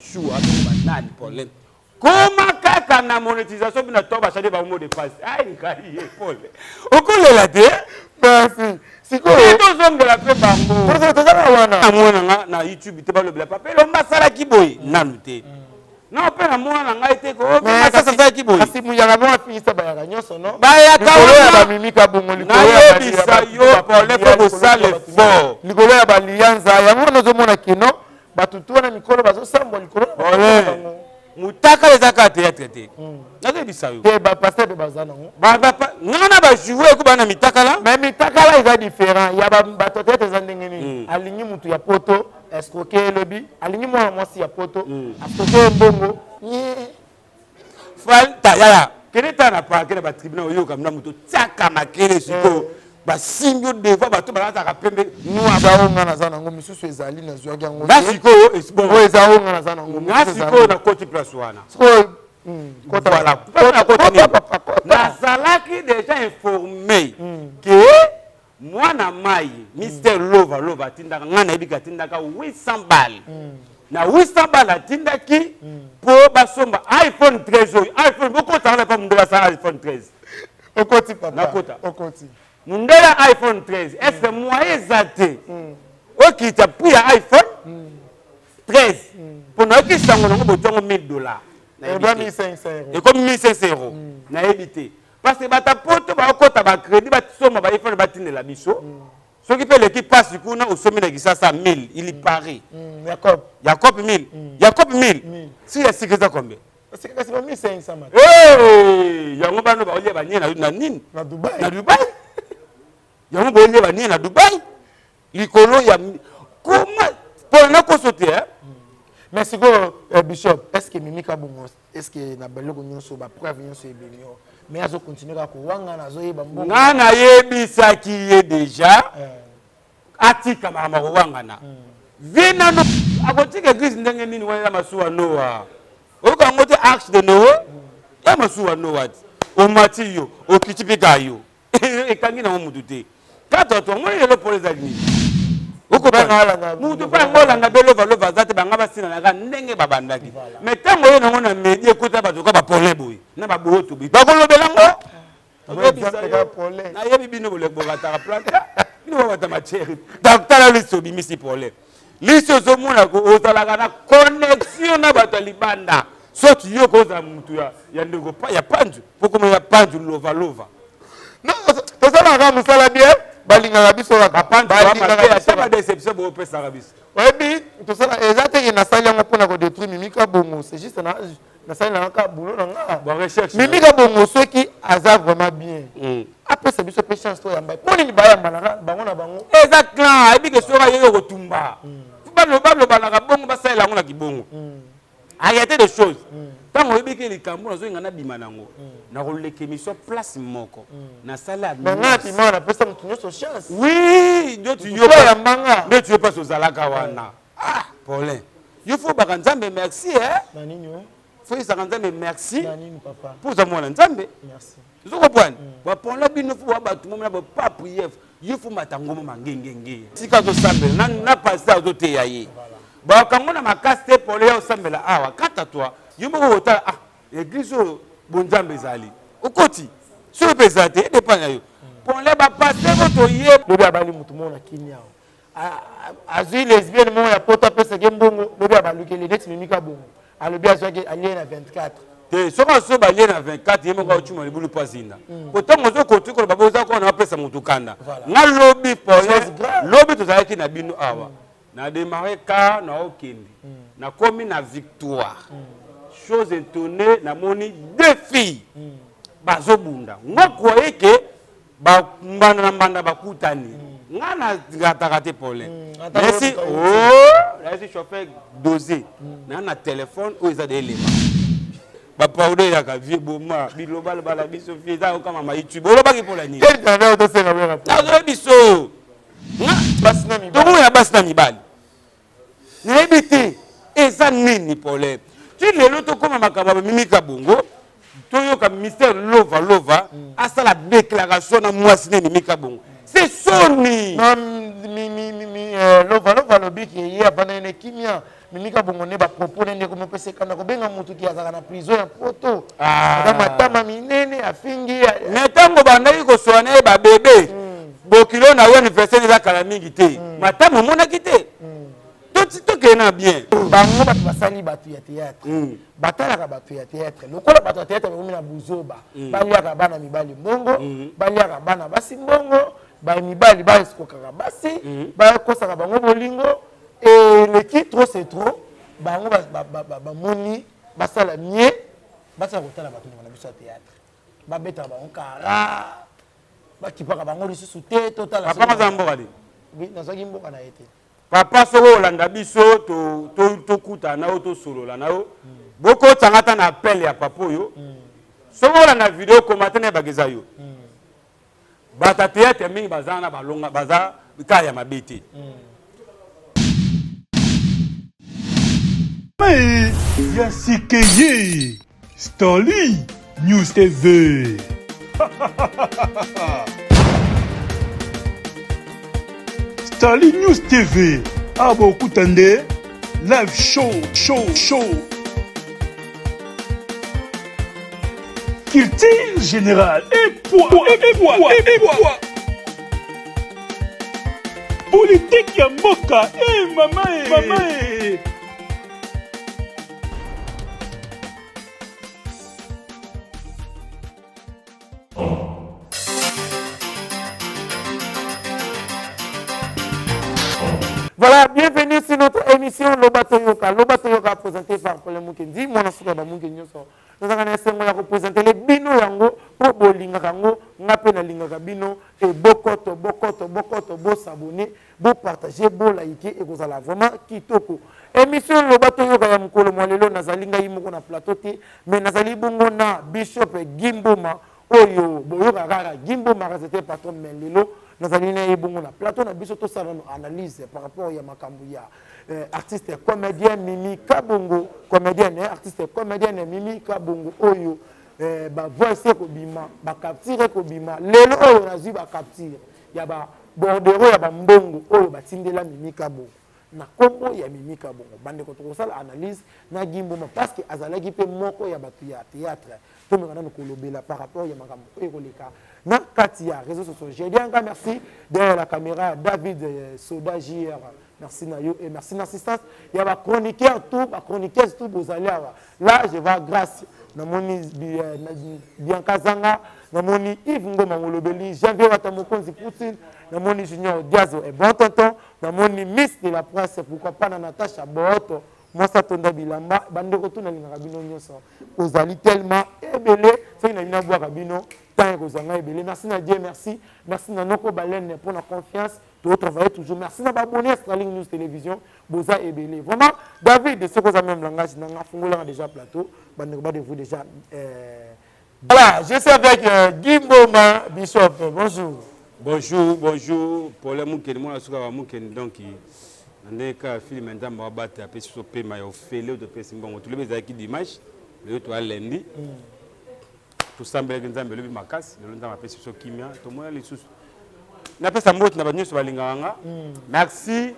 chou avec banane problème. Comment kaka na monétisation bina toba chade ba mot de passe. Aïe ngai Paul. Okole la te? Merci. Siko to zonga la pe bango. Tozala wana. Amona na YouTube te ba le pape. Lo masala ki boy nanu te. Non pe na mona ngai te ko. Mais ça ça ki boy. Kasi muyanga ba finisa ba ya nyonso no. Ba ya ka ba mimika bongo likolo ya ba bisa yo Paul ko sale fort. Likolo ya ba lianza yango nozo mona kino batutuna mikolo bazo samba likolo. Mutaka les aka théâtre te. Nazo bisa yo. Ke ba pasteur de bazana ngo. Ba ngana ba jouer ko bana mitaka la. Mais mitaka la eza différent. Ya ba batote eza ndenge nini. Alingi mutu ya poto, escroquer lobby, alingi mwana mwasi ya poto, escroquer mbongo. Fal ta ya. Kene ta na pa kene ba tribunal yo kamna mutu tsaka makele siko. Ba simyo devant ba to ba ta ka pembe. Nous aba ngana zana ngo misusu ezali na zwa yango. Na siko bon. O eza ngana zana ngo. Na siko na koti place wana. Kota voilà. Nazalaki déjà informé que moi na mai Mr Lova tindaka ngana ebika tindaka 800 balles. Na 800 balles atindaki pour basomba iPhone 13 iPhone beaucoup tala pa mundela sa iPhone 13. Okoti papa. Na kota. Okoti. Mundela iPhone 13. Est-ce que moi ezate? OK, tu as pris iPhone 13. Pour nous qui sango ngo botongo $1000. Et bien 1500 €. Et comme 1500 €. Na évité. Parce que bata poto ba okota ba crédit ba soma ba iPhone ba tinela biso. Ce qui fait l'équipe passe du coup na au sommet na kisasa 1000, il y paraît. Jacob 1000. Jacob 1000. Si ya sikeza combien? C'est que c'est 1500 mat. Yango bano ba olie ba nyena na nini? Na Dubaï. Na Dubaï. Yango ba olie ba nyena na Dubaï. Likolo ya comment pour na ko sauter hein? Mais c'est que Bishop, est-ce que Mimika Bongo, est-ce que na beloko nyonso ba preuve nyonso ebelio, mais azo continuer ko wanga na zo yeba mbongo. Ngana yebisa ki ye déjà. Atika mama wanga na. Vina no akotika église ndenge nini wana masuwa Noah. Oka ngote arche de Noé. Ya masuwa Noah. O matiyo, o kitipika yo. Ekangi na mutu te. Kato to mo yelo pour les agni. Oko banga mutu pa ngola na belo lova zate banga basina na ndenge babandaki. Mais tango yo na ngona medi ekota ba toka ba polé boy. Na ba boto bi. Ba kolobela ngo. Na yebi bino bole bogata planta. Bino bata macheri. Docteur la liso bi misi polé. Liso zo mona ko ozalaka na connexion na bato libanda. Soti yo ko za mutu ya ndeko pa ya panju. Poko ya panju lova. Non, to ça la musala bien. Balinga biso la panju ba sama déception bo pesa rabiso. Obi, to ça exactement na sali ngo pona ko détruire Mimika Bongo. C'est juste na sali na ka boulot na nga. Bon recherche. Mimika Bongo ceux qui aza vraiment bien. Après c'est biso patience to yamba. Poni ni bayamba na bango na bango. Exactement, ebi ke sora yo ko tumba. Balo balaka bongo basala ngo na kibongo. Arrêtez des choses. Tant on ebi ke likambo nazo ngana bima nango. Na ko leke mission place moko. Na sala. Na piment na pesa mutu nyoso chance. Oui, Dieu tu yo pas mbanga. Mais tu pas ozalaka wana. Ah, Paulin. Il faut ba nzambe merci hein. Na nini yo? Faut isa nzambe merci. Na nini papa? Pour za mwana nzambe. Merci. Vous comprenez? Ba ponla bino fo ba tout monde na pas prière. Il faut matango mangengenge. Sika zo sambe na passer zo te yaye. Ba kango na makaste pour les osambela awa kata toi. Yo mo ota ah église bonjambe zali. Okoti. Sur pesate dépend yo. Pour les ba passer votre yé. Lobi abali mutu mona kinya. Azui lesbienne mo ya pota pesa gembongo. Lobi abaluke le net Mimika Bongo. Alobi azwaki alien na 24. Te soka so ba lien na 24 yemo ko chuma libulu pazinda. Potango zo ko tuko ba boza ko na pesa mutu kanda. Na lobi pour lobi to zaki na bino awa. Na démarrer car na okindi. Na komi na victoire. Chose étonnée na moni deux filles. Bazo bunda. Ngo croyez que ba mbanda bakutani. Ngana ngatakate Paulin. Merci. Oh, là c'est chauffeur dosé. Na téléphone ou ils a des éléments. Ba paude ya ka vie boma biloba bala biso fie za kama ma YouTube. Oloba ki Paulin ni. Quel travail to senga wera. Na biso. Basina mi. Tout ya basina mi bali. Na ebité eza nini Paulin. Tu le loto comme makaba Mimika Bongo. Toyoka mystère lova asa la déclaration na mwasi ne Mimika Bongo. C'est Sony. Non lova lobi ki ye abana ne kimia mimika bongone ba propos nende ko mopese kana ko benga mutu ki azaka na prison ya poto ata matama minene afingi metango bandaki ko soigner ba bébé bokilo na woni verser za kala mingi te matama mona kité to kena bien bango bato basali bato ya théâtre batalaka bato ya théâtre lokola bato ya théâtre bakomi na buzoba baliaka bana mibali mbongo baliaka bana basi mbongo mibali baesikokaka basi bakosaka bango bolingo et le qui trop c'est trop bango bamoni basala mie basala kotala bato na biso ya théâtre babetaka bango kara bakipaka bango lisusu te totala papa maza mboka de nazwaki mboka na ye te papa soko olanda biso tokuta nao tosolola nao bokotanga ta na appel ya papa oyo soko olanda video komate na bageza yo bata théâtre mingi baza na balonga baza kaya ya mabe te Yasikeye Stanley News TV. Stanley News TV. Abo Kutande. Live show. Culture générale et poids. Politique ya mboka. Mama. Voilà, bienvenue sur notre émission Lobato Yoka présenté par Paul Mukendi. Moi, je suis Mukendi. Nous allons présenter les bino yango pour bolinga kango ngape na linga kabino et bokoto bo s'abonner, bo partager, bo liker et vous allez vraiment kitoko. Émission Lobato Yoka ya mukolo mwalelo nazalinga yimoko na plateau te mais nazali bongo na Bishop Gimboma oyo boyoka kaka Gimboma c'était patron melelo. Nous allons bongo na plateau na biso to sala analyse par rapport ya makambu ya artiste comédien Mimi Kabongo comédienne artiste comédienne Mimi Kabongo oyo ba voice ko bima ba capture ko bima lelo oyo nazi ba capture ya ba bordero ya ba mbongo oyo batindela Mimi Kabongo na kombo ya Mimi Kabongo bande ko to sala analyse na Gimboma parce que azalaki pe moko ya batu ya théâtre to me kana ko lobela par rapport ya makambu oyo koleka na Katia, réseaux sociaux. J'ai dit encore merci derrière la caméra David Soda JR. Merci Nayo et merci l'assistance. Il y a ma chroniqueur tout, ma chroniqueuse tout, vous allez avoir. Là, je vais grâce. Namoni Bianca Zanga, Namoni Yves Ngoma Molobeli, Janvier Watamokonzi Poutine, Namoni Junior Diazo et bon tonton, Namoni Miss de la presse, pourquoi pas Natacha Boto, Mosa Tonda Bilamba, Bandeko tout na linga kabino nyoso. Ozali tellement ébélé, c'est une amina bois kabino. Merci Nadia, merci à Noko Baleine pour la confiance. Tu travailles toujours. Merci à abonner à Sterling News Télévision. Boza et Belé. Vraiment, David, de ce que vous avez même langage, nous avons déjà plateau. Vous déjà. Voilà, je suis avec Gimboma Bishop. Bonjour. Bonjour. Pour les gens qui sont donc on est qu'à film maintenant on va battre après sur paiement au félé de Pessimbo. Tous les qui dimanche, le toi lundi. Tout ça mbele nzambe lobi makasi le nzambe apesi so kimia to mona lisusu na pesa mbote na banyo so balinganga merci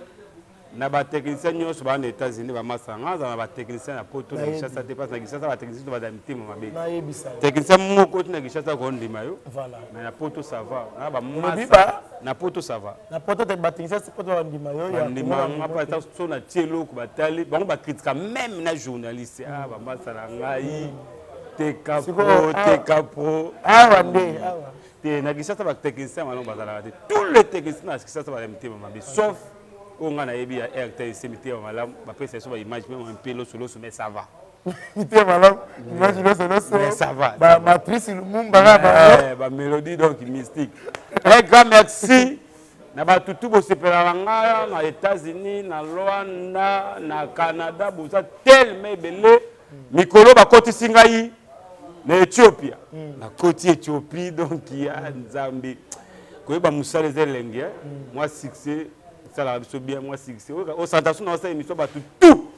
na ba technicien nyo so ba na États-Unis ba masanga za ba technicien na poto na Kinshasa te passe na Kinshasa ba technicien to ba da mtima mabe na yebisa technicien moko na Kinshasa ko ndima yo voilà mais na poto ça va na ba masa na poto ça va na poto te ba technicien c'est poto ndima yo ya ndima ngapa ta so na tielo ko batali bango ba critique même na journaliste ba masa na ngai Tekapro. Na Kinshasa ba technicien malon bazala de tous les techniciens na Kinshasa ba MT mabe sauf on a yebi ya RTC MT malam ba pesa so ba image même un peu solo mais ça va. MT malam image solo mais ça va. Ba matrice Lumumba ba mélodie donc mystique. Un grand merci na ba tutu bo sepelanga na États-Unis na Rwanda na Canada boza tellement belé mikolo ba koti singai na Éthiopie na côté Éthiopie donc il y a Nzambe ko ba musale zelenge moi succès ça la biso bien moi succès au sentation na ça émission ba tout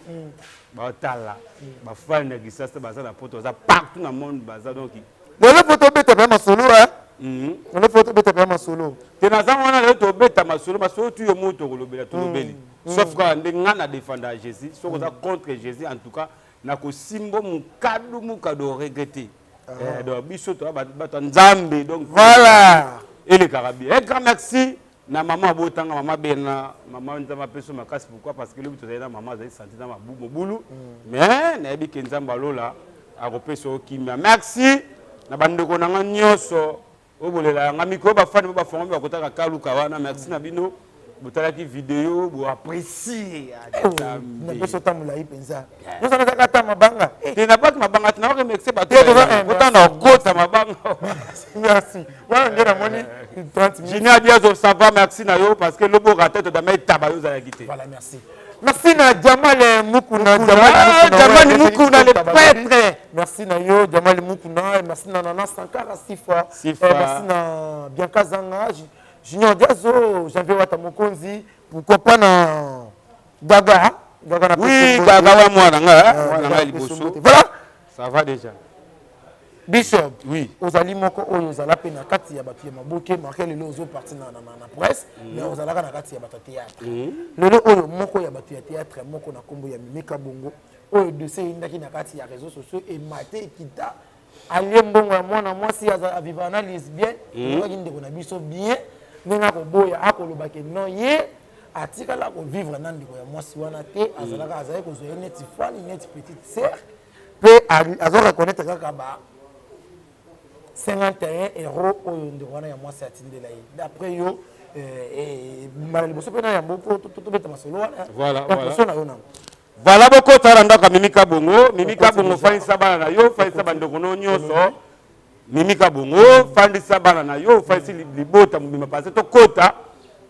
ba tala ba fan na Kinshasa baza na poto za partout dans le monde baza donc le photo beta ba masolo le photo beta ba masolo te na za wana le to beta masolo tu yo moto ko lobela to lobeli sauf que on a défendu Jésus sauf que contre Jésus en tout cas na ko simbo mukado regretter donc biso to ba nzambe donc voilà et le carabi un grand merci na maman botanga maman bena maman nzamba peso makasi pourquoi parce que le but na maman a senti dans ma boulu mais na bi kenzamba lola a repeso kimia merci na bandeko na nyoso obolela nga mikro ba fani ba fonga ba kotaka kaluka wana merci na bino botalaki vidéo bo apprécier na peso tamula ipenza nous on a kata mabanga te na bak mabanga tena ko mexer ba kotana kota mabanga merci wa ngena moni 30 minutes Jina Diazo ça va merci na yo parce que le beau raté de mettre tabayo za quitté voilà merci merci na Jamal Mukuna Jamal Mukuna le prêtre merci na yo Jamal Mukuna merci na Nana Sankara Sifa merci na Bianca Zanga Junior Diazo j'avais wata mokonzi pourquoi pas na Gaga na oui Gaga wa mwana nga liboso voilà ça va déjà Bishop oui ozali moko oyo ozala pe na kati ya bato ya maboke marqué lelo ozo parti na presse mais ozalaka na kati ya bato ya théâtre lelo oyo moko ya bato ya théâtre moko na kombo ya Mimika Bongo oyo dossier indaki na kati ya réseaux sociaux et maté kita alie mbongo ya mwana mwasi aza vivre na lesbienne ngaki ndeko na biso bien ndenga ko boya akoloba ke non ye atikala ko vivre na ndeko ya mwasi wana te azalaka azali ko zo neti fani neti petite sœur pe azo reconnaître kaka ba 51 euros au ndwana ya mwasi atindela ye d'après yo mala liboso pe na ya mboko to beta masolo voilà voilà boko taranda ka Mimika Bongo fanisa bana na yo fanisa bandeko no nyoso Mimika Bongo fanisa bana na yo fanisi libota mbima parce to kota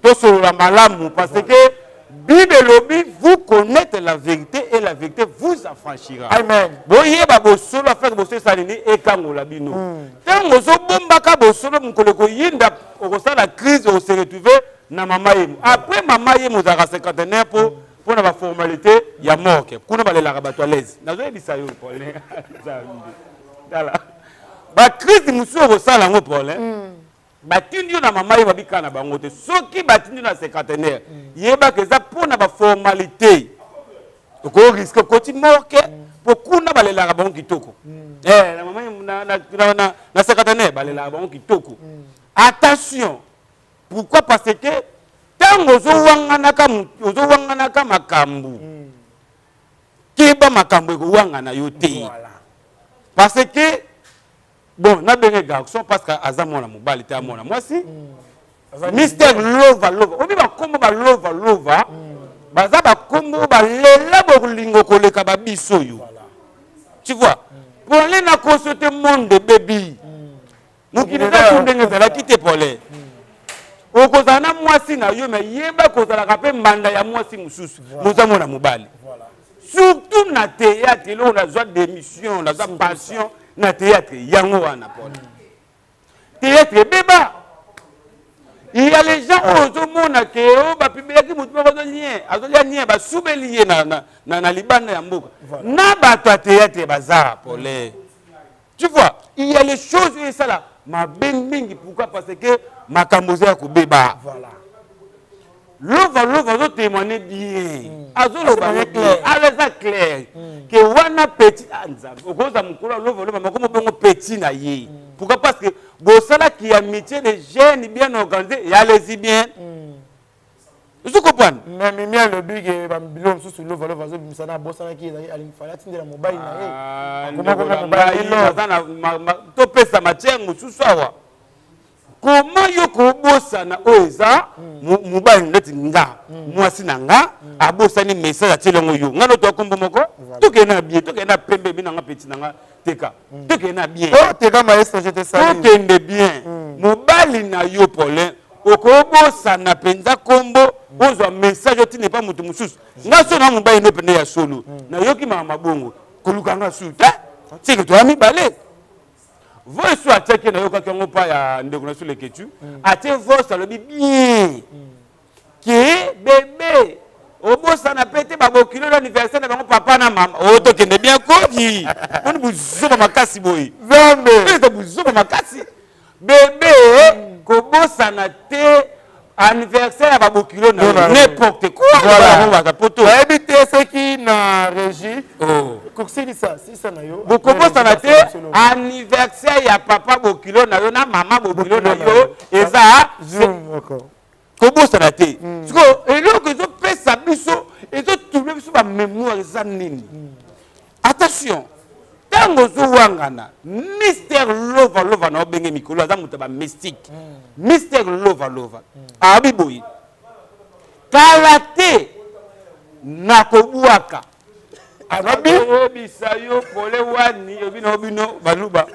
to solola malamu parce que Bible lobby vous connaître la vérité et la vérité vous affranchira. Amen. Boye ba bosolo affaire bosolo salini e kangola bino. Tango zo bomba ka bosolo mukoleko yinda okosa la crise au se retrouver na mama yemu. Après mama yemu za 50 pour na ba formalité ya moke. Kuna balela ka bato à l'aise. Nazo ebisa yo problème. Dala. Ba crise musu okosala ngo problème. Batindi na mama ye babika na bango te soki batindi na cinquantenaire yeba que ça pour na ba formalité ko risque ko ti moke pour kuna balela ka bango kitoko na mama na cinquantenaire balela ka bango kitoko attention pourquoi parce que tango zo wangana ka makambu kiba makambu ko wangana yo te parce que bon, na benga garçon parce que azamona mobali te amona moi si Mr Lova obi ba kombo ba lova baza ba kombo ba lela bolingo koleka ba biso yo tu vois pour aller na consulter monde baby mukini na tundenge za la quitter polé okozana mwasi na yo mais yeba kozala ka pe mbanda ya mwasi mususu mozamona mobali surtout na théâtre là on a joie d'émission on a passion na théâtre yango wana pole théâtre beba il y a les gens au monde que o ba pibelaki mutu ba lien azolia lien ba subeli ye na libanda ya mboka na ba théâtre bazar pole tu vois il y a les choses et ça là ma bengi pourquoi parce que makambozo ya ko beba voilà L'ova témoigner bien. Azolo clair. Que wana petit anza. Okoza mukula l'ova makomo bongo petit na ye. Pourquoi parce que bosala qui a métier de jeunes bien organisé et allez-y bien. Vous comprenez? Mais bien le big bilom sous l'ova zo bisana bosala qui ali fala tindela mobile na ye. Comment to pesa matière mususu awa. Comment yoko bossa na oza mobile ndeti nga mwasi na nga abosa ni message atelengo yo ngano to kombo moko toke na bien toke na pembe bina nga petit na nga teka toke na bien oh teka maestro je te salue toke nde bien mobile na yo polin okobosa na penza kombo ozwa message otine pa mutu mususu nga so na mobile ne pende ya solo na yoki mama bongo koluka nga suta tike to ami balé Vous soit attaqué na yoka kango pa ya ndeko sur le ketu ate voix ça le bien que bébé au bossa na pété ba bokilo l'anniversaire na bango papa na mama o to kende bien koji on buzo ba makasi boy zambe to buzo ba makasi bébé ko bossa na te anniversaire à Bokilo, n'importe quoi. Voilà. Habiter ce qui n'a régi. C'est ça, c'est ça. Vous comprenez anniversaire, il y a papa Bokilo, na maman Bokilo, et ça, comment ça a été? Et là, ils ont fait ça, ils ont trouvé sur la mémoire, attention. Tango Zouangana, Mystère Lova Lova, na obenge mikolo, aza mutaba mystique. Mystère Lova Lova. Abiboyi. Kalate Nakobuaka. Arabi bisayo pole wani obino baluba.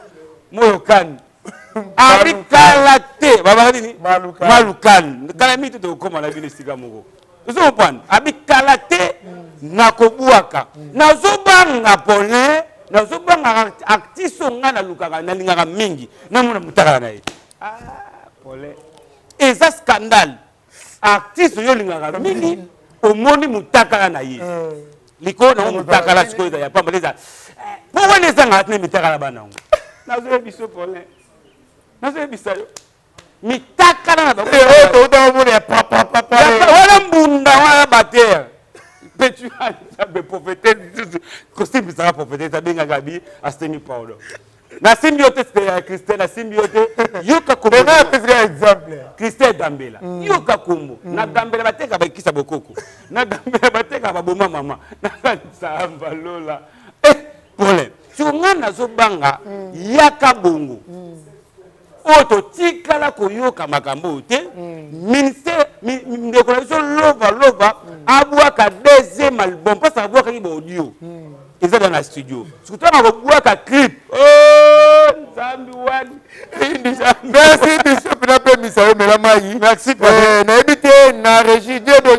Moyokan. Abi kalate baba nini? Malukan. Kalami to koma na bino sika moko. Vous comprenez? Abi kalate Nakobuaka. Nazobanga pole. Nazobanga artiste ngana lukaka na lingaka mingi na mona mutaka na ye. Pole. Et ça scandale. Artiste yo lingaka mingi omoni mutaka na ye. Liko na mutaka la siko ya pamba leza. Pourquoi les gens atne mitaka la bana ngo? Nazo biso pole. Nazo bisayo. Mitaka na ba. To to mo ne papa. Wala mbunda wala bater. Tu as des prophétés, costume ça prophété, ça bien gabi, à Steny Paulo. Na symbiote c'était Christelle, na symbiote, yoka kombo. Un exemple. Christelle Dambela. Yoka kombo. Na Dambela bateka ba kisa bokoko. Na Dambela bateka ba boma mama. Na samba lola. Problème. Sur ngana zo banga yaka bongo. Oto tikala koyoka makambo te ministère ndeko lova abwaka deuxième album parce que abwaka ki audio eza dans la studio surtout na abwaka clip nzambi wani merci bishop na pe misayo melamai merci na ebité na régie Dieu de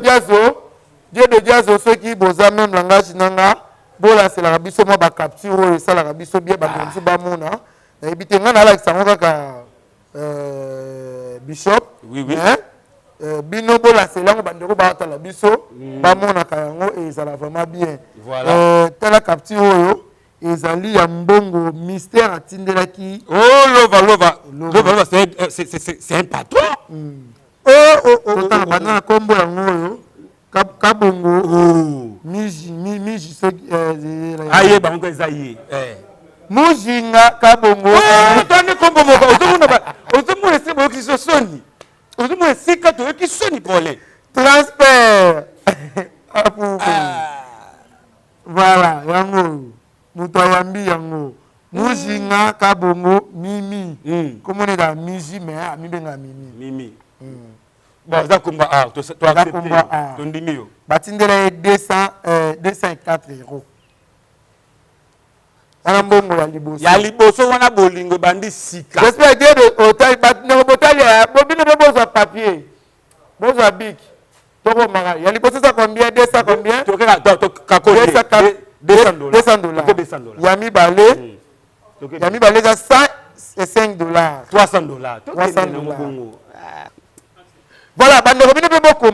Diazo ceux qui boza même langage nanga bola c'est la biso mo ba capture et ça la biso bien ba bonso ba mona na ebité ngana la kisango kaka Bishop, oui. Bino bola c'est là on bandeko ba ta la biso, ba mona kayango et ça la vraiment bien. Voilà. Tela capture oyo ezali ya mbongo mystère atindelaki. Lova c'est un patron. Totala bana kombo yango oyo kabongo miji so aye bango ezaye. Mujinga kabongo tone kombo moko ozomona se boyo kiso soni ozomona sika to ki soni pole transfert voilà yango muto yambi yango mujinga kabongo mimi komone da miji mais ami benga mimi bon za kumba to accepter to ndimi yo batindela 204 euros. ya liboso wana bolingo bandi sika. J'espère que de hôtel batno hôtel ya bobino bozo papier. Bozo bic. Toko mara. Ya liboso ça combien 200 combien? To kakoli. $200. $200. Yami balé. Yami balé ça $105. $300. $300. Voilà, bande robino be boko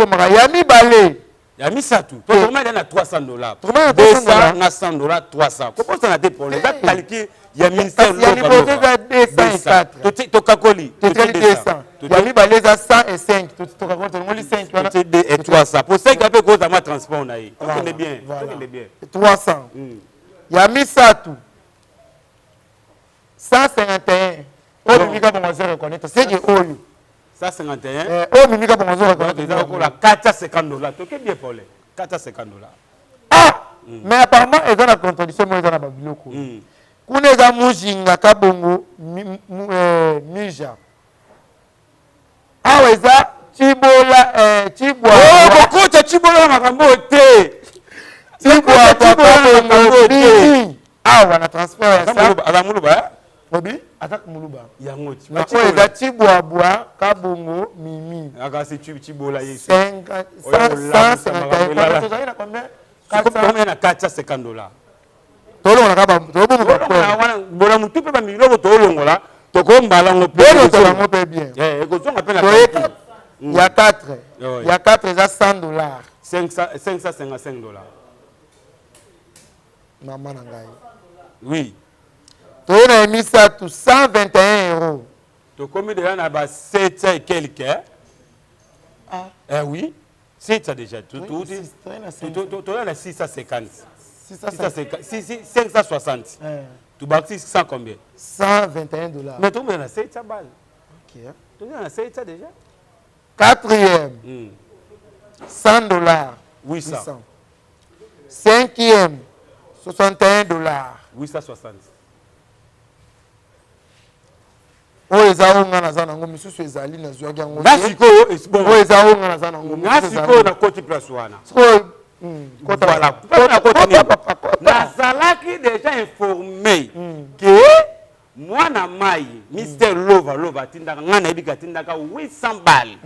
maka. Yami balé. Yami Satou. To comment il y a $300. $200 na $100 300. Comment ça na te pour les calculer il y a ministère il y a liboso za 204. To kakoli. To 200. Yami balé za 105. To kakoli to ngoli 5 wana. Et 300. Pour ça qu'il a fait cause à moi transport na yi. On est bien. 300. Yami Satou. 151. Oh mika pour moi reconnaître. C'est que oh 151. Oh mika pour moi reconnaître. $450. To que bien pour les $450. Ah mais apparemment ils ont la contradiction moi ils ont la babiloko. Kuna za mujinga kabongo mija. Ah weza chibwa. Oh kocha chibola makambo te. Chibwa kabongo te. Ah wana transfert ça. Ala muluba. Obi attaque muluba. Yango ti. Na weza chibwa bwa kabongo mimi. Aka si chibola yesu. 150. Combien na $450? Tolo na kaba tobo mo ko. Bona mutu pe ba miloko to longola to ko mbala ngo pe. Tolo to ngo pe bien. Ko zonga pe la. Il y a 4. Il y a 4 déjà $100. $555. Maman na ngai. Oui. To na mis ça tout 121 euros. To komi de na ba 700 et quelques. Eh oui, c'est ça déjà. Tout a 650. 560. Tu bats 600 combien? 121 $. Mais tout le monde a 700 balles. Ok. Tout le monde a 700 déjà. Quatrième, 100 $. 800. Cinquième, 61 $. 860. Oyo eza onga naza nango misusu ezali na zwaki yango. Ngasiko bon. Oyo eza onga naza nango. Ngasiko na koti place wana. Kota voilà. Nazalaki déjà informé que moi na mai Mr Lova tindaka ngana ebika tindaka 800 balles.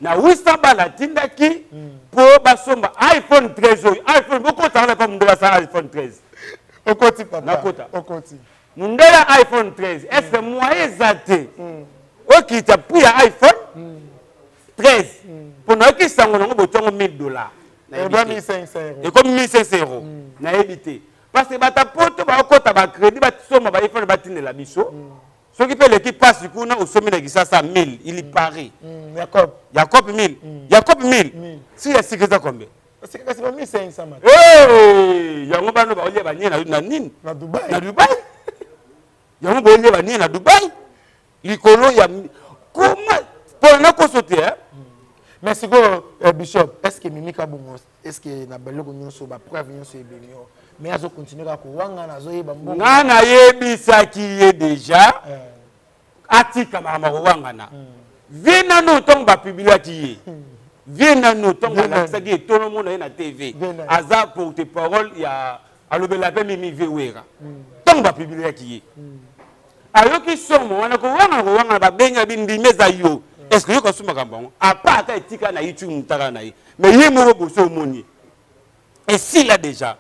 Na 800 balles atindaki pour basomba iPhone 13 iPhone beaucoup tala pa mundela sa iPhone 13. Okoti papa. Nakota. Okoti. Mundela iPhone 13. Est-ce que moi ezate? Okita pour iPhone 13. Pour na ki sango ngo botongo $1000. Et bien 1500 €. Et comme 1500 €. Na évité. Parce que bata poto ba okota ba crédit ba soma ba iPhone ba tinela biso. Ceux qui paient l'équipe passe du coup, au sommet de ça 1000, il y paraît. Jacob 1000. Jacob 1000. Si il y a 6 combien? C'est 1500. Hey! Yango bano ba olie ba ni na nini? Na Dubaï. Na Dubaï. Yango ba olie ba ni na Dubaï. Likolo ya comment pour na ko sauter hein? Mais c'est que Bishop, est-ce que Mimika Bongo, est-ce que na beloko nyonso ba preuve nyonso ebemio? Mais azo continuer ka ko wanga na zo yeba mbongo. Ngana yebisa ki ye déjà. Atika mama wanga na. Vina no tong ba publier ki ye. Vina no tong ba ça qui tout le monde na TV. Aza porte parole ya alobela pe mimi vewera. Tong ba publier ki ye. Ayoki somo wana ko wanga ba benga bindimeza yo. Est-ce que vous consommez un bon? À part que tu as YouTube, mais il y a un peu de et s'il a déjà,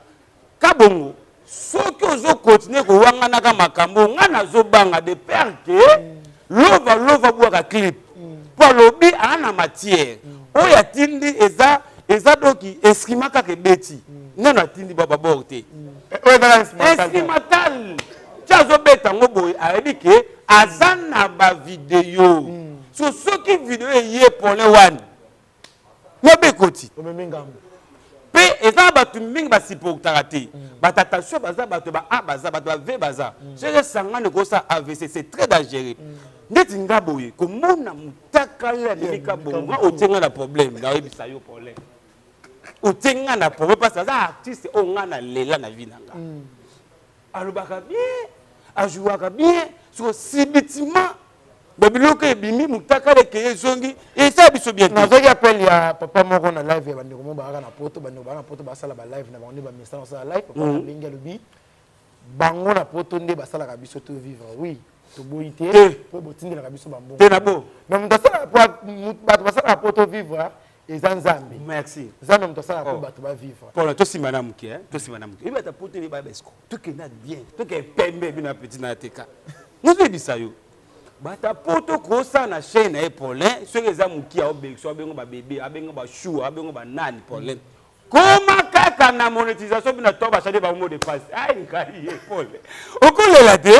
Kabongo, ceux qui ont continué à faire makambo, on a des pères que l'on voir un clip. Pour l'objet à la matière. On y a tindi eza doki esrimaka ke beti. Non a tindi baba borte. Esrimatal. Chazo beta ngoboy a dit que azana ba vidéo. So ceux qui vidéo est pour les one. Nobe koti. Pe eza batu mingi basi pour tarater. Batatation baza batu ba a baza batu ba v baza. C'est sanga ne ko ça AVC, c'est très dangereux. Ndeti ngaboye ko mona mutaka ya ndika bonga otenga na problème na yebisa yo problème. Otenga na problème parce que ça artiste o ngana lela na vie nanga. Alobaka bien, ajouaka bien, so sibitima babiloko ebimi mutaka le keye zongi et ça biso bien. Na zoki appel ya papa moko na live ya bandeko mo ba na poto bandeko ba na poto ba sala ba live na bango ba message na live papa na benga lobi bango na poto nde ba sala ka biso to vivre oui to boité po botindela ka biso bambo. Te na bo. Mais mutasala po ba sala poto vivre et Nzambe. Merci. Nzambe mutasala po ba to ba vivre. Pour la to simana muke hein, to simana muke. Iba ta poto ni ba besko. To ke na bien, to ke pembe bina petit na teka. Nous bebisa yo. Bata poto kosa na chaîne e Paulin, ceux qui ont muki a obexo abengo ba bébé, abengo ba chou, abengo ba nani Paulin. Comment kaka na monétisation bina to ba chade ba mot de passe. Ai ngai e Paulin. Okole la te?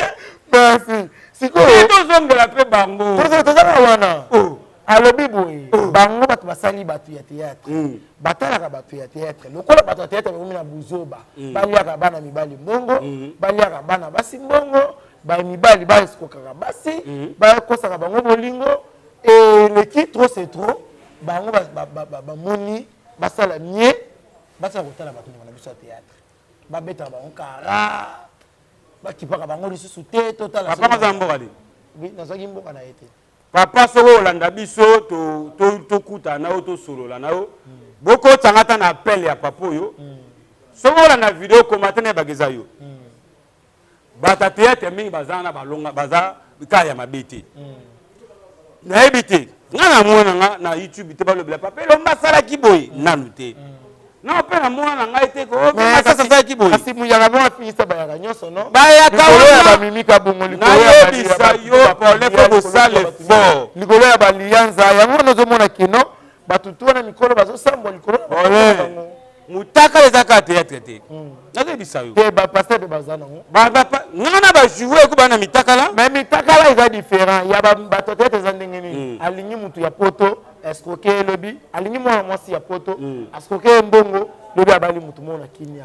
Merci. Siko to zonga la pe bango. To za wana. Alobi boy. Bango batu basali batu ya théâtre. Batalaka batu ya théâtre. Lokola batu ya théâtre ba na buzoba. Baliaka bana mibali mbongo, baliaka bana basi mbongo. Ba mibali ba esikoka basi ba kosaka bango bolingo et le qui trop c'est trop bango ba moni ba sala mie ba sala kotala ba tuna na biso théâtre ba beta bango kara ba kipaka bango lisusu te total papa mazambo kadi oui nazaki mboka na été papa soko olanda biso to kuta na to solo la nao boko tangata na appel ya papa yo soko olanda vidéo commenter na bageza yo bata théâtre mingi bazana balonga baza kaya mabete na ebite ngana mwana nga na YouTube te balobela papa lomba sala kiboy nanu te na pena mwana nga ite ko mais ça kiboy kasi muyaka mo afisa bayaka nyoso no bayaka ba mimika bongo likolo ya bisa yo pour le faire sale fort likolo ya balianza yango nozo mona kino batutu na mikolo bazo sambo likolo bango mutaka ezaka théâtre te nazo bisa yo te ba pasteur de bazana ba ngana ba jouer ko bana mitaka la mais mitaka la eza différent ya ba théâtre za ndenge nini alingi mutu ya poto escroquer lobby alingi moi si ya poto escroquer mbongo lobby abali mutu mona kimia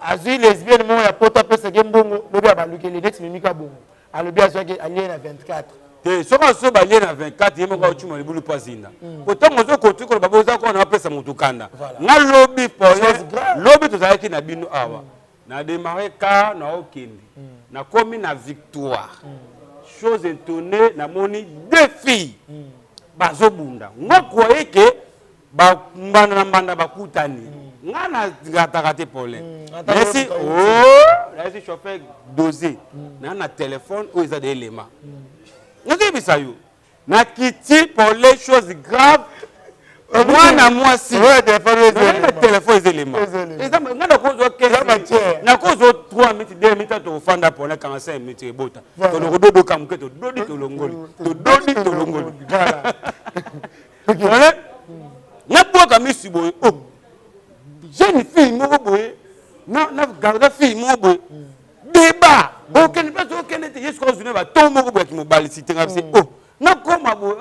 azui lesbienne mo ya poto pesa ke mbongo lobby abaluki le next mimika bongo alobi azwaki alien na 24 te soka so balien na 24 yemo ka chuma libulu pazinda kotango zo kotu ko baboza ko na pesa mutu kanda nga lobby pole lobby tozalaki na bino awa na démarrer ka na okende na komi na victoire chose étonnée na moni deux filles bazobunda nga croyais que ba mbanda bakutani nga na ngataka te pole merci merci chauffeur dosé na téléphone ou ils a des éléments ngi bisayo na kiti pour les choses graves moi na moi si téléphone les éléments nga na kozo kesi na kozo 3 minutes 2 minutes to fanda pour na 45 minutes ebota to lo dodo kamuke to dodi to longoli voilà na boka misi boy jeune fille mo boy na garde fille mo boy débat aucun pas aucun était juste qu'on ne va tout mo boy qui mo bali si tenga c'est na koma boy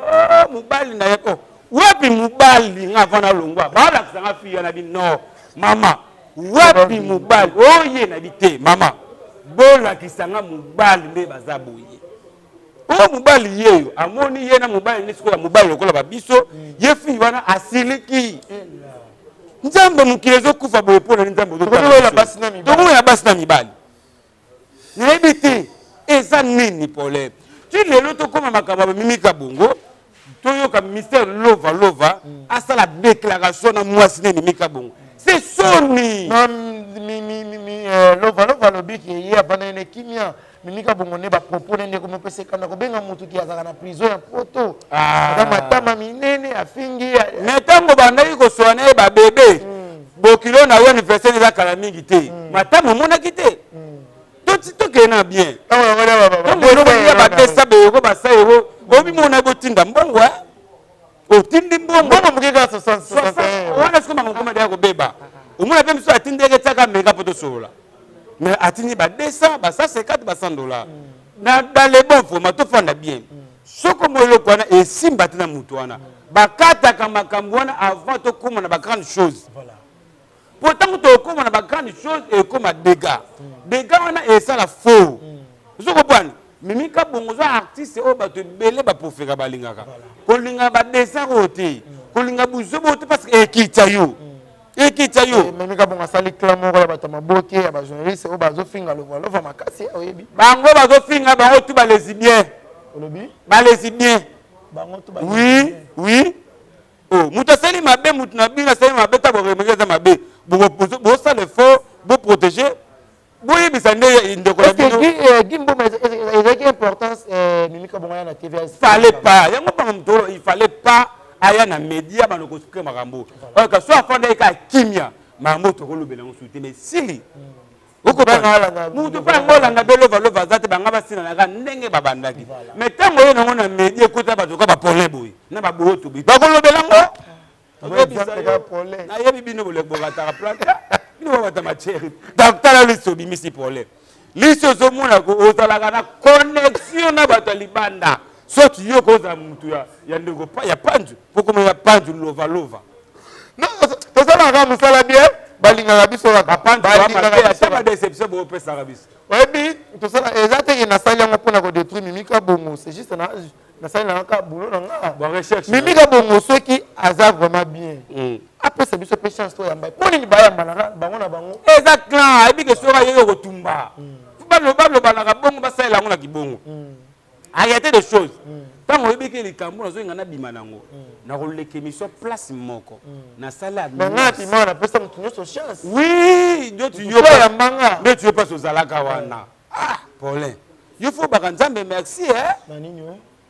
mo bali na yako wapi mo bali nga vana longwa bala kusanga fille na bi no mama wapi mo bali oye na bité mama bola kisanga mo bali nde bazaboye mobali yeyo amoni ye na mobali nisiko ya mobali lokola babiso ye fi wana asiliki nzambe mukilezo kufa boye pona nzambe tokola basi na mibali tokola basi na mibali nebi te eza nini problème tu lelo tokoma makambo ya mimika bongo toyoka mystère lova asala déclaration na mwasi ne mimika bongo c'est soni lova lobiki ye abana ne kimia mimika bongo ne ba propos ne ko mopese kana ko benga mutu ki azaka na prison ya poto matama minene afingi metango bandaki ko soane ba bébé bokilo na yo anniversaire za kala mingi te matama mona kite to kena bien ya ba desa be ko ba sa yo obi mona botinda mbongo otindi mbongo mukika 60 wana siko mangoma de ko beba omona pe miso atindeke tsaka menga poto sola mais atini ba 200 ba 150 ba $100 dans les bons formats to fanda bien soko moyo kwana esimba tena mutu wana bakataka makambo wana avant to koma na ba grande chose voilà pourtant to koma na ba grande chose et comme dégâts wana et ça la faux soko bwana mimika bongo za artiste o ba to belé ba profeka balingaka kolinga ba 200 roté kolinga buzobo to parce que ekitayo ekitayo mimika bongo sali clamor ya batama boke ya ba journaliste o bazo finga lova makasi oyebi bango bazo finga bango tu ba lesbien olobi ba lesbien bango tu ba oui oh muta sali mabe mutu na bina sali mabe ta bo remeza mabe bo ça le faut bo protéger bo yebisa nde ndeko la bino gimbo mais il y a importance mimika bongo ya na TV fallait pas yango bango mtoro il fallait pas aya na média banoko suke makambo ka so afanda ka kimia mambo to kolobela ngosuti mais sili okopanga mutu pa ngola nga lova zate banga basina na ndenge babandaki mais tango ye nango na média ekota bato ka ba problème boy na ba boto bi bakolobela ngo na yebi bino boleboka ta plante bino ba ta matière tala liso bimisi problème liso zo mona ko ozalaka na connexion na bato libanda soki yo koza mutu ya ndeko pa ya pandu pokoma ya pandu lova non tozalaka musala bien balingaka biso balingaka déception bo pesa kabisa oyebi tosala ezate na sali yango mpona ko détruire mimika bongo c'est juste na sali na ka boulot na nga bon recherche mimika bongo soki aza vraiment bien après c'est biso pe chance to yamba poni ni bayamba na bango na bango exactement ebi ke soka yeye ko tumba balo balaka bongo basala yango na kibongo arrêtez des choses tant on veut que les cambo na zo ngana bima nango na koleka mission place moko na sala na ngati mana pesa mutunyo so chance oui ndoto yo ya manga ndoto yo pas ozalaka wana Paulin il faut ba nzambe merci na nini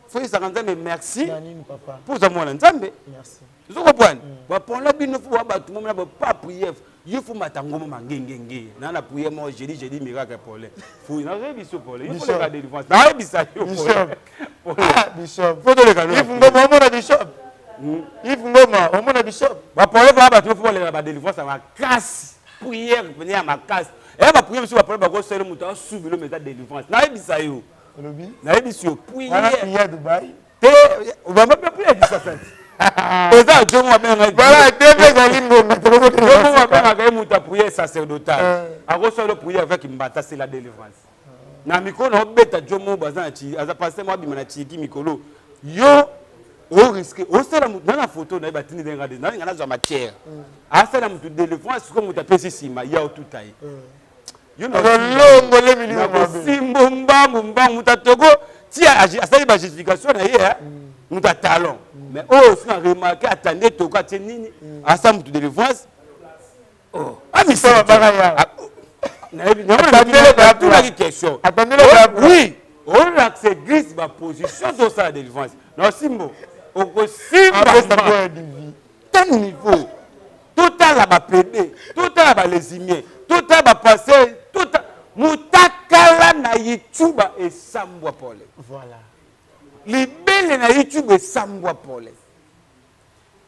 faut isa nzambe merci na nini papa pour za mwana nzambe merci zo comprendre ba Paulin bino faut ba tout monde ba prier il faut matango mangengenge na prier moi j'ai dit miracle Paulin faut na rebiso Paulin il faut la délivrance na rebisa yo bishop faut le cadeau il faut ngoma na bishop il faut ngoma omona bishop ba Paulin ba tout faut la délivrance ma casse prière venir ma casse et ba prier monsieur ba Paulin ba ko sele muta subilo meta délivrance na rebisa yo olobi na rebisa yo prière Dubaï On va même plus dire ça. C'est ça, Dieu m'a bien dit. Voilà, TV Zalingo, Dieu m'a bien dit prière sacerdotale. A reçu le prière avec Mbata, c'est la délivrance. Na mikolo na beta Dieu m'a bazan ti, aza passer moi bimana ti ki mikolo. Yo au risque, au sala dans la photo na batini denga de na ngana za matière. A sala mutu délivrance comme mutu pesi sima ya tout taille. Yo na longo le milieu simbo mbambu mutatogo ti asali ba justification na ye muta talon. Mais oh, si on remarque, attendez, tu as dit nini, ensemble de délivrance. Oh, ah mais ça va pas. Attendez la question. Attendez la oui. On a que c'est gris ma position dans sa délivrance. Non simbo. Au tant niveau. Tout à la ba pédé, tout à la lésimien, tout à la passé, tout à mutakala na YouTube et sambo pole. Voilà. Libele na YouTube esambwa pole.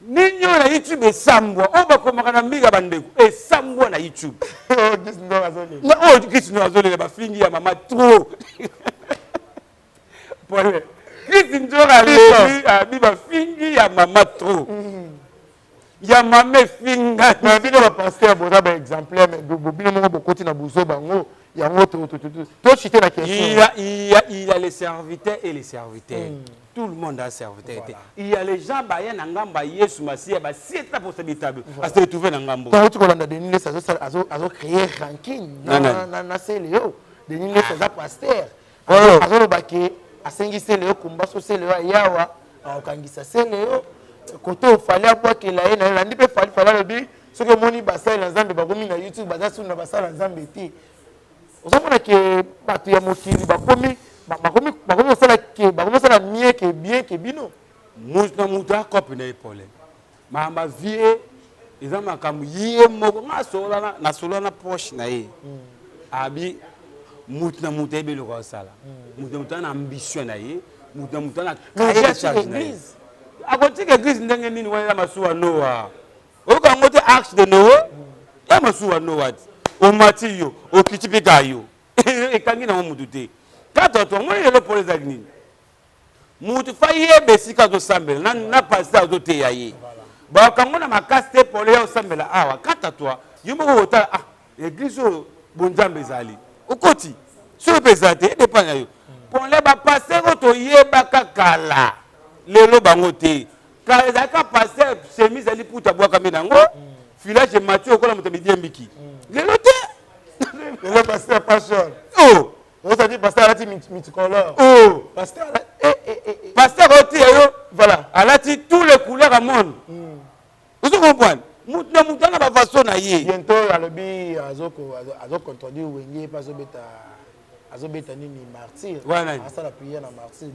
Ninyo na YouTube esambwa. On va komaka na miga bandeko. Esambwa na YouTube. Oh, Christ ndo azole. Na oh, Christ ndo azole ba fingi ya mama trop. Pole. Christ ndo azole abi ba fingi ya mama trop. Ya mama finga. Na bino ba pasteur boza ba exemplaire mais bino mo bokoti na buzo bango. Il y a un autre, la question. Il y a les serviteurs et les serviteurs. Tout le monde a serviteur. Voilà. Il y a les gens qui ont Yesu Massia, c'est la possibilité à se retrouver dans Ngambo. Quand tu as des créé ranking, na CLO, des lignes ça pasteur. Alors baki a sengisi le combat social le yawa, a kangisa CLO. Côté au fallait pas que la haine, la ndipe fallait le bi, ce que moni basa na Zambie bakomi na YouTube, basa sur na basa na Zambie ti. Vous savez que tu as motivé, bakomi osala mieux que bien que bino. Moussa mouta copie na épaule. Ma vie, ils ont makambu yé moko na sola na poche na ye. Abi mouta ebe le sala. Mouta na ambition na ye, mouta na carrière na ye. Akoti que église ndenge nini wana masuwa Noah. Oka ngote arche de Noé, ya masuwa Noah. Au Mathieu, au Kitipikayo, et quand il y a un moutoute. Quand on a le police agni, moutou faye besika do sambel, n'a pas ça do teyaye. Bah quand on a ma caste pour les sambel, ah, quand à toi, you me vote ah, l'église au bonjambe zali. Au côté, sur le pesate, et pas yo. Pour les bas passer au toye bakakala, les lobangote. Quand les aka passer, chemise ali pour ta boire comme nango, filage Mathieu au cola mutamidi mbiki. Le pasteur passion. Oh, on t'a dit pasteur a dit multicolore. Oh, pasteur pasteur voilà, elle a dit tous les couleurs à monde. Vous comprenez? Moutana va façon na yé. Bientôt alobi azo contredire wenge pas azobeta nini martyr. Voilà. Ça la prière na martyr.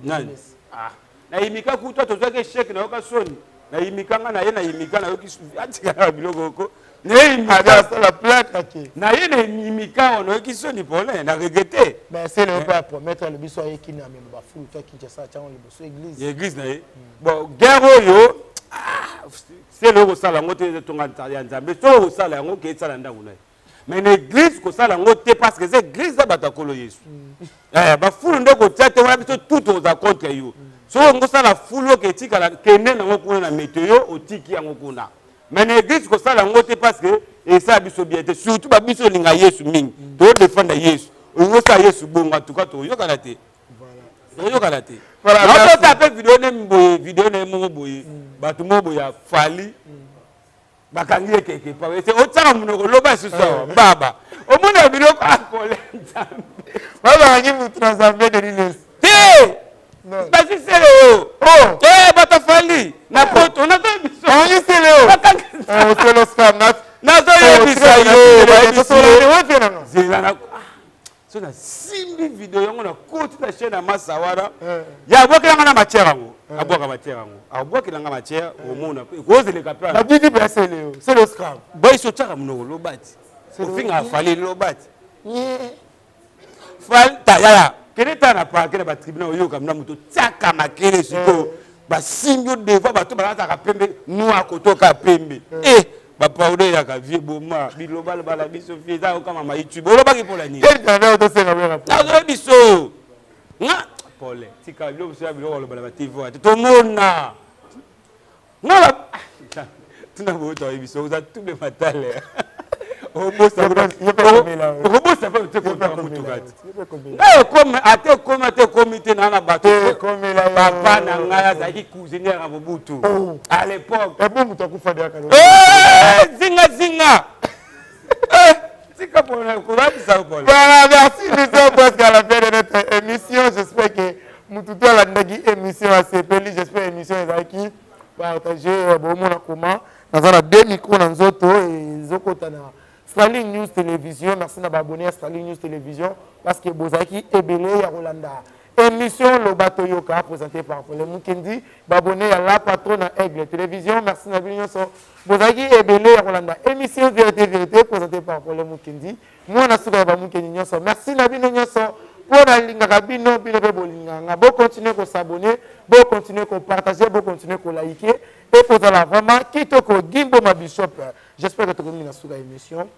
Ah, na imika ku toi toza ke chèque na ka soni. Na imika nga na ye na imika na yo ki atika na biloko ko. La plaque na ye na imika ono ki soni pole na regretter. Mais c'est le pas promettre le biso ye ki na même ba fulu toi ki ça tient le bosso église. Église na ye. Bon, guerre yo c'est le sala ngote tonga ya nzambe so sala ngo ke sala ndangu na. Mais l'église ko sala ngote parce que c'est église da batakolo Yesu. Ba fulu ndeko tete wana biso tout aux contre yo. So ngo sala fulu ke tika la kene na ngo kuna na météo otiki yango kuna. Mais l'église ko sala ngote parce que et ça biso bien surtout ba biso linga Yesu mingi. To défendre Yesu. Ngo sa Yesu bonga tuka to yo kana te. Voilà. Yo kana te. Voilà. On peut taper vidéo na mo boye. Batu mo boye fali. Bakangiye keke pa. C'est otaka munoko loba suso baba. Omona biloko akole nzambe. Baba ngi mu transambé de l'Inès. Parce que c'est le oh, eh, batafali, na poto, on a fait biso. On y c'est le oh, c'est le scam, na so ye bisa yo, ba biso. Zela na so na simbi vidéo yango na côté la chaîne na Masawara. Ya boka yanga na matière yango, aboka matière yango. Aboka langa matière au monde. Cause le capra. Na didi ba c'est le scam. Boy so tshaka mnoko lobati. Au finga fali lobati. Fal ta ya. Quel temps n'a pas que les tribunaux ont eu comme nous tchaka makele siko ba simbio devant ba to ba ta pembe nous à koto ka pembe ba paude ya ka vie boma biloba la biso fieza comme ma YouTube lo ba ki pour la ni quel canal to se ngabela na zo biso nga Paul tika bilo so bilo lo bala TV to mona ngala tuna boto ibiso za tous les matales robot ça pas te content mutugat comme comité na bato papa na ngaya za ki cuisinier à Mobutu à l'époque bon mutu akufa de akalo zinga tika pour la courage ça Paul. Voilà, merci, nous sommes presque à la fin de notre émission. J'espère que Mututu a la émission à CPL. J'espère que l'émission est acquis. Partagez bon mon comment. Nous avons deux micros dans Zoto et Zokota na Starling News Télévision. Merci de abonner à Starling News Télévision parce que Bozaki est belé à Rolanda. Émission Le Bateau Yoka présentée par Paul Mukendi. Abonné à la patronne à Aigle Télévision. Merci de venir sur Bozaki est belé à Rolanda. Émission Vérité présentée par Paul Mukendi. Moi, je suis Mukendi. Merci Nabino Nyoso. Pour la ligne Rabino, Bino Bolinga. Bon continuer à s'abonner, bon continuer à partager, bon continuer à liker. Et pour la vraiment, Kitoko Gimbo Mabishop. J'espère que tu as mis la émission.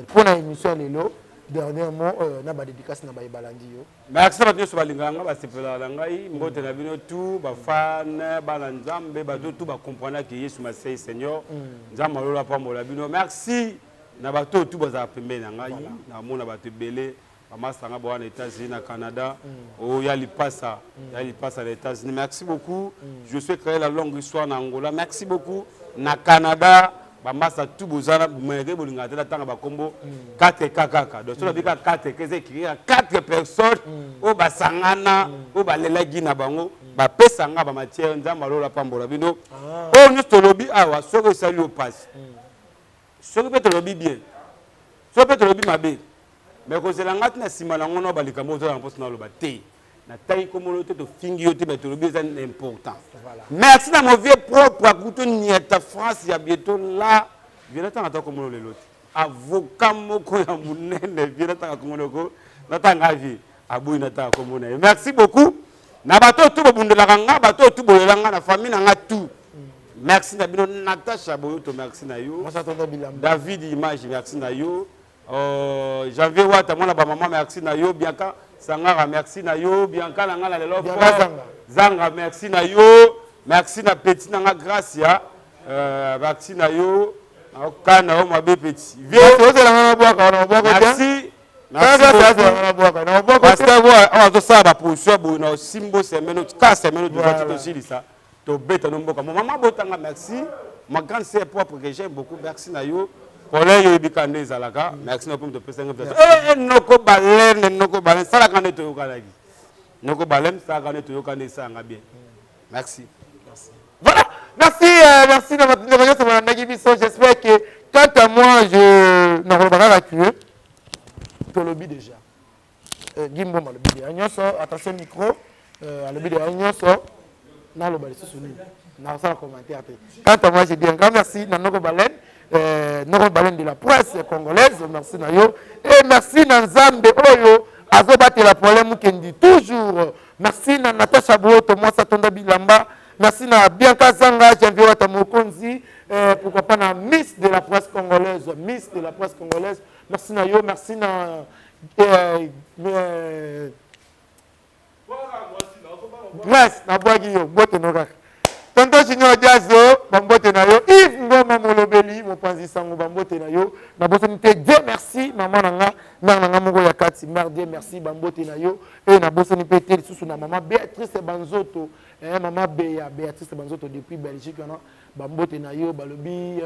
Pour l'émission, Lélo. Dernièrement, na ba dédicace na ba ibalandi yo. Merci à tous sur balinganga ba sepela langai mbote na bino tout ba fan ba nzambe ba tout ba comprendre que Yesu masei Seigneur. Nzamba lola pambola bino. Merci na ba tout ba pembe na ngai na mona ba tebele ba masanga ba na États-Unis na Canada. Oh yali passa les États-Unis. Merci beaucoup. Je souhaite créer la longue histoire na Angola. Merci beaucoup na Canada. Bamasa tout bozana mwenge bolinga tela tanga bakombo 4 kakaka donc cela veut dire 4 que c'est qu'il y a 4 personnes au basangana au balela gina bango ba pesanga ba matière nzamba lola pambola bino oh nous tolobi awa soko sali au passe soko peut tolobi bien soko peut tolobi mabe mais ko zelanga na sima na ngono balika moto na poste na loba te na taille comme on te fingi yote mais tolobi c'est important. Merci à mon vieux propre à Goutou Nieta France, il y a bientôt là. Viens attendre comme le lot. Avocat moko ya munene, viens attendre comme le go. Natanga vie. Abou natanga comme on est. Merci beaucoup. Na bato tout bonde la ranga, bato tout bonde la ranga, la famille na tout. Merci na bino Natacha Boyoto, merci na yo. David Image, merci na yo. Janvier Wata mona ba maman, merci na yo. Bianca Sangara, merci na yo. Bianca na ngala lelo. Zanga, merci na yo. Merci na petit na Gracia. Merci na yo. Kana o mabe petit. Merci. Parce que on a ça ba position bo na simbo semeno ka semeno de batito silisa. To beta no mboka. Maman botanga merci. Ma grande sœur propre que j'aime beaucoup. Merci na yo. Pour les bikande zalaka. Merci na pour me passer invitation. Noko balen ça la kande to yokalagi. Noko balen ça la kande to yokande ça nga bien. Merci. Voilà, merci de votre intervention. J'espère que quant à moi, je n'aurai pas la queue. Tu le dis déjà. Gimbo m'a le bidé. Attention micro. Le bidé Agnoso. N'a le balai sous n'a pas commenté après. Quant à moi, je dis un grand merci. Noko Balen de la presse congolaise. Merci Nayo. Et merci Nanzambe Oyo. Azobate la problème qui dit toujours. Merci Natacha Boyoto. Moi, ça tombe bilamba. Merci à Bianca Zanga, Janvier Watamokonzi, pourquoi pas la Miss de la presse congolaise. Miss de la presse congolaise. Merci à yo, merci à Grâce, na Boagio, Bote Norak. Tonton Junior Diazo, Bambote Nayo, Yves Ngoma Molobeli, mon panzi sango Bambote Nayo. Na bosonité, Dieu merci, maman Nanga, Nanga Mongo Yakati, mère Dieu merci, Bambote Nayo. Et na bosonité, sous na maman Béatrice Banzoto. Maman Béatrice Banzoto depuis Belgique, Bambote Nayo, Balobi,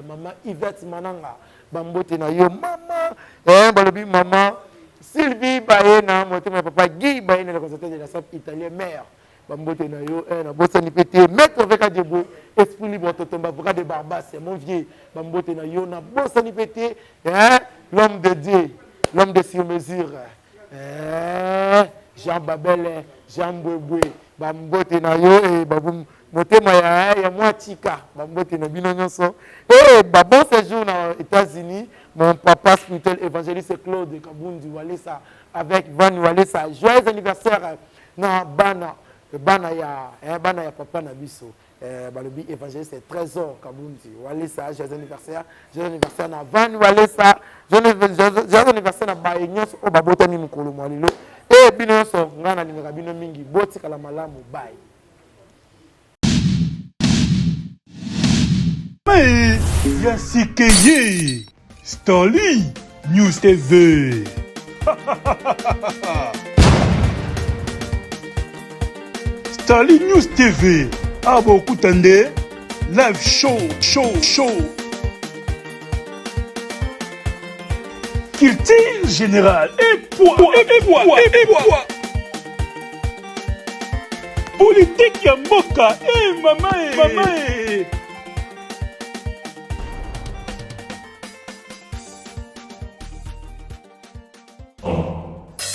maman Yvette Mananga, Bambote Nayo, maman, Balobi, maman Sylvie Baena, mon papa Guy Baena, le consultant de la SAP italien, mère, Bambote Nayo, Bambote Nipété, maître Veka Djebo, esprit libre, Totomba, avocat de Barbas, c'est mon vieux, Bambote Nayo, Bambote Nipété, l'homme de Dieu, l'homme de sur-mesure, Jean Babel, Jean Bouéboué. Bambote na yo et babum motema ya moi tika bambote na bino nyonso et bon séjour aux États-Unis mon papa spirituel évangéliste Claude Kabundi Walesa avec Van Walesa joyeux anniversaire na bana ya papa na biso balobi évangéliste Trésor Kabundi Walesa joyeux anniversaire na Van Walesa joyeux anniversaire na ba nyonso o babota ni mukolo mwalilo et bino so ngana lingaka bino mingi botikala malamu bye. Mais Yasikeye, Stanley News TV. Stanley News TV. Abo Kutande, live show. Culture générale et poids. Politique ya mboka, maman.